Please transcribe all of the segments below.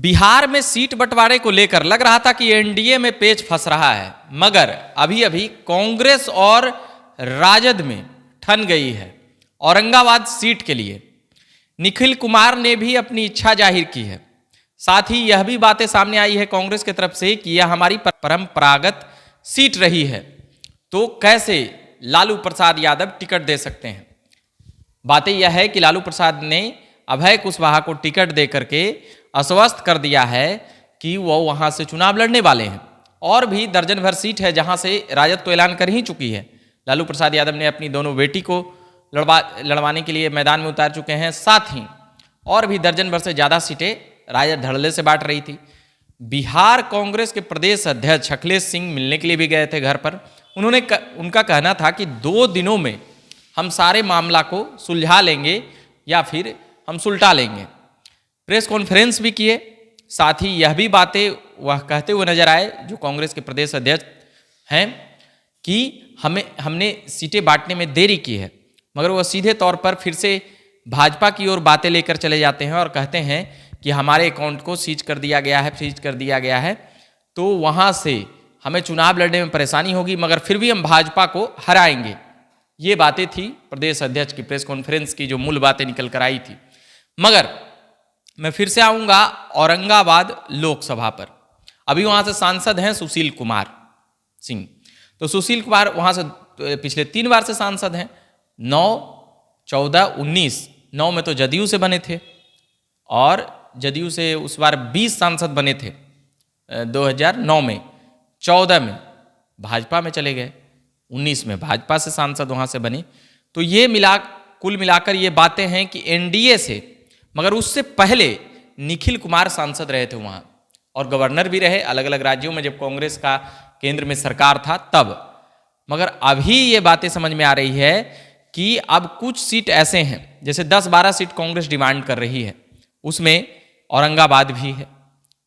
बिहार में सीट बंटवारे को लेकर लग रहा था कि एनडीए में पेच फंस रहा है, मगर अभी अभी कांग्रेस और राजद में ठन गई है औरंगाबाद सीट के लिए। निखिल कुमार ने भी अपनी इच्छा जाहिर की है। साथ ही यह भी बातें सामने आई है कांग्रेस की तरफ से कि यह हमारी परंपरागत सीट रही है, तो कैसे लालू प्रसाद यादव टिकट दे सकते हैं। बातें यह है कि लालू प्रसाद ने अभय कुशवाहा को टिकट दे करके आश्वस्त कर दिया है कि वो वहां से चुनाव लड़ने वाले हैं। और भी दर्जन भर सीट है जहां से राजद तो ऐलान कर ही चुकी है। लालू प्रसाद यादव ने अपनी दोनों बेटी को लड़वाने के लिए मैदान में उतार चुके हैं। साथ ही और भी दर्जन भर से ज़्यादा सीटें राजद धड़ल्ले से बांट रही थी। बिहार कांग्रेस के प्रदेश अध्यक्ष अखिलेश सिंह मिलने के लिए भी गए थे घर पर। उनका कहना था कि 2 दिनों में हम सारे मामला को सुलझा लेंगे या फिर हम सुलटा लेंगे। प्रेस कॉन्फ्रेंस भी किए। साथ ही यह भी बातें वह कहते हुए नजर आए, जो कांग्रेस के प्रदेश अध्यक्ष हैं, कि हमने सीटें बांटने में देरी की है, मगर वह सीधे तौर पर फिर से भाजपा की ओर बातें लेकर चले जाते हैं और कहते हैं कि हमारे अकाउंट को सीज कर दिया गया है, तो वहाँ से हमें चुनाव लड़ने में परेशानी होगी, मगर फिर भी हम भाजपा को हराएंगे। ये बातें थी प्रदेश अध्यक्ष की प्रेस कॉन्फ्रेंस की, जो मूल बातें निकल कर आई थी। मगर मैं फिर से आऊँगा औरंगाबाद लोकसभा पर। अभी वहाँ से सांसद हैं सुशील कुमार सिंह। तो सुशील कुमार वहाँ से पिछले 3 बार से सांसद हैं, 9, 14, 19। 9 में तो जदयू से बने थे और जदयू से उस बार 20 सांसद बने थे 2009 में। 14 में भाजपा में चले गए, 19 में भाजपा से सांसद वहाँ से बने। तो ये कुल मिलाकर ये बातें हैं कि एनडीए से, मगर उससे पहले निखिल कुमार सांसद रहे थे वहाँ और गवर्नर भी रहे अलग अलग राज्यों में जब कांग्रेस का केंद्र में सरकार था तब। मगर अभी ये बातें समझ में आ रही है कि अब कुछ सीट ऐसे हैं, जैसे 10-12 सीट कांग्रेस डिमांड कर रही है, उसमें औरंगाबाद भी है,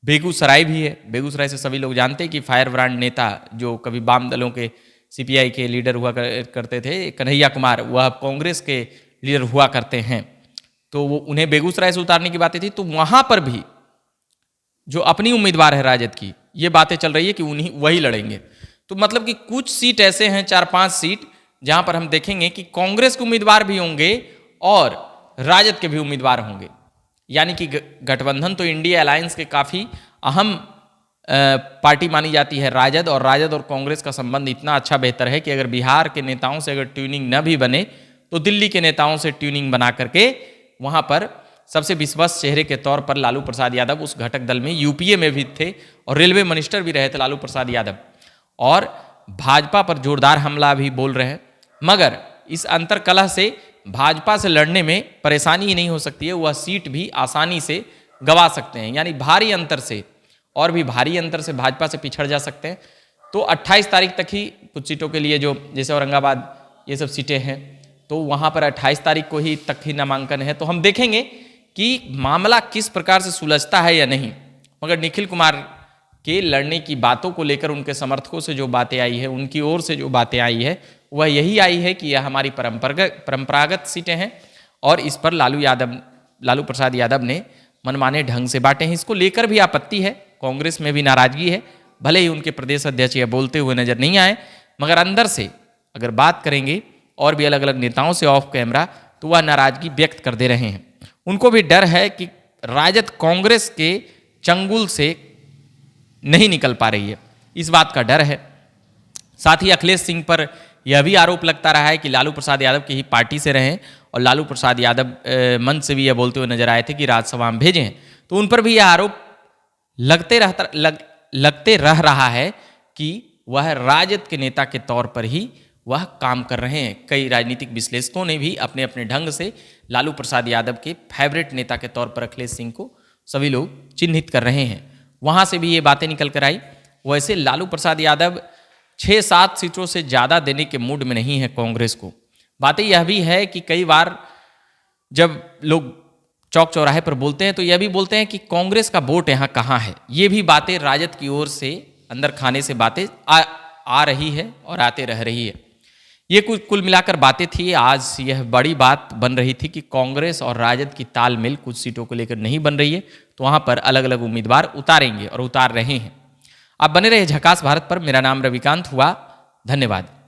बेगूसराय भी है। बेगूसराय से सभी लोग जानते हैं कि फायर ब्रांड नेता जो कभी वाम दलों के सीपीआई के लीडर हुआ करते थे, कन्हैया कुमार, वह कांग्रेस के लीडर हुआ करते हैं, तो वो उन्हें बेगूसराय से उतारने की बातें थी। तो वहाँ पर भी जो अपनी उम्मीदवार है राजद की, ये बातें चल रही है कि वही लड़ेंगे। तो मतलब कि कुछ सीट ऐसे हैं, 4-5 सीट, जहाँ पर हम देखेंगे कि कांग्रेस के उम्मीदवार भी होंगे और राजद के भी उम्मीदवार होंगे। यानी कि गठबंधन तो इंडिया अलायंस के काफ़ी अहम पार्टी मानी जाती है राजद और कांग्रेस का संबंध इतना अच्छा बेहतर है कि अगर बिहार के नेताओं से अगर ट्यूनिंग न भी बने तो दिल्ली के नेताओं से ट्यूनिंग बना करके वहाँ पर सबसे विश्वस्त चेहरे के तौर पर लालू प्रसाद यादव उस घटक दल में यूपीए में भी थे और रेलवे मिनिस्टर भी रहे थे लालू प्रसाद यादव, और भाजपा पर जोरदार हमला भी बोल रहे हैं। मगर इस अंतर्कलह से भाजपा से लड़ने में परेशानी ही नहीं हो सकती है, वह सीट भी आसानी से गंवा सकते हैं। यानी भारी अंतर से, और भी भारी अंतर से भाजपा से पिछड़ जा सकते हैं। तो 28 तारीख तक ही कुछ सीटों के लिए, जो जैसे औरंगाबाद ये सब सीटें हैं, तो वहाँ पर 28 तारीख को ही तक ही नामांकन है। तो हम देखेंगे कि मामला किस प्रकार से सुलझता है या नहीं। मगर निखिल कुमार के लड़ने की बातों को लेकर उनके समर्थकों से जो बातें आई है, उनकी ओर से जो बातें आई है, वह यही आई है कि यह हमारी परंपरागत सीटें हैं और इस पर लालू प्रसाद यादव ने मनमाने ढंग से बांटे हैं। इसको लेकर भी आपत्ति है, कांग्रेस में भी नाराजगी है। भले ही उनके प्रदेश अध्यक्ष यह बोलते हुए नजर नहीं आए, मगर अंदर से अगर बात करेंगे और भी अलग अलग नेताओं से ऑफ कैमरा, तो वह नाराजगी व्यक्त कर दे रहे हैं। उनको भी डर है कि राजद कांग्रेस के चंगुल से नहीं निकल पा रही है, इस बात का डर है। साथ ही अखिलेश सिंह पर यह भी आरोप लगता रहा है कि लालू प्रसाद यादव की ही पार्टी से रहे, और लालू प्रसाद यादव मंच से भी यह बोलते हुए नजर आए थे कि राज्यसभा में भेजे हैं। तो उन पर भी यह आरोप लगते रह रहा है कि वह राजद के नेता के तौर पर ही वह काम कर रहे हैं। कई राजनीतिक विश्लेषकों ने भी अपने अपने ढंग से लालू प्रसाद यादव के फेवरेट नेता के तौर पर अखिलेश सिंह को सभी लोग चिन्हित कर रहे हैं। वहाँ से भी ये बातें निकल कर आई। वैसे लालू प्रसाद यादव 6-7 सीटों से ज़्यादा देने के मूड में नहीं है कांग्रेस को। बातें यह भी है कि कई बार जब लोग चौक चौराहे पर बोलते हैं तो यह भी बोलते हैं कि कांग्रेस का वोट यहाँ कहाँ है। ये भी बातें राजद की ओर से अंदर खाने से बातें आ रही है और आते रह रही है। ये कुल मिलाकर बातें थी। आज यह बड़ी बात बन रही थी कि कांग्रेस और राजद की तालमेल कुछ सीटों को लेकर नहीं बन रही है, तो वहाँ पर अलग अलग उम्मीदवार उतारेंगे और उतार रहे हैं। आप बने रहे झकास भारत पर। मेरा नाम रविकांत हुआ। धन्यवाद।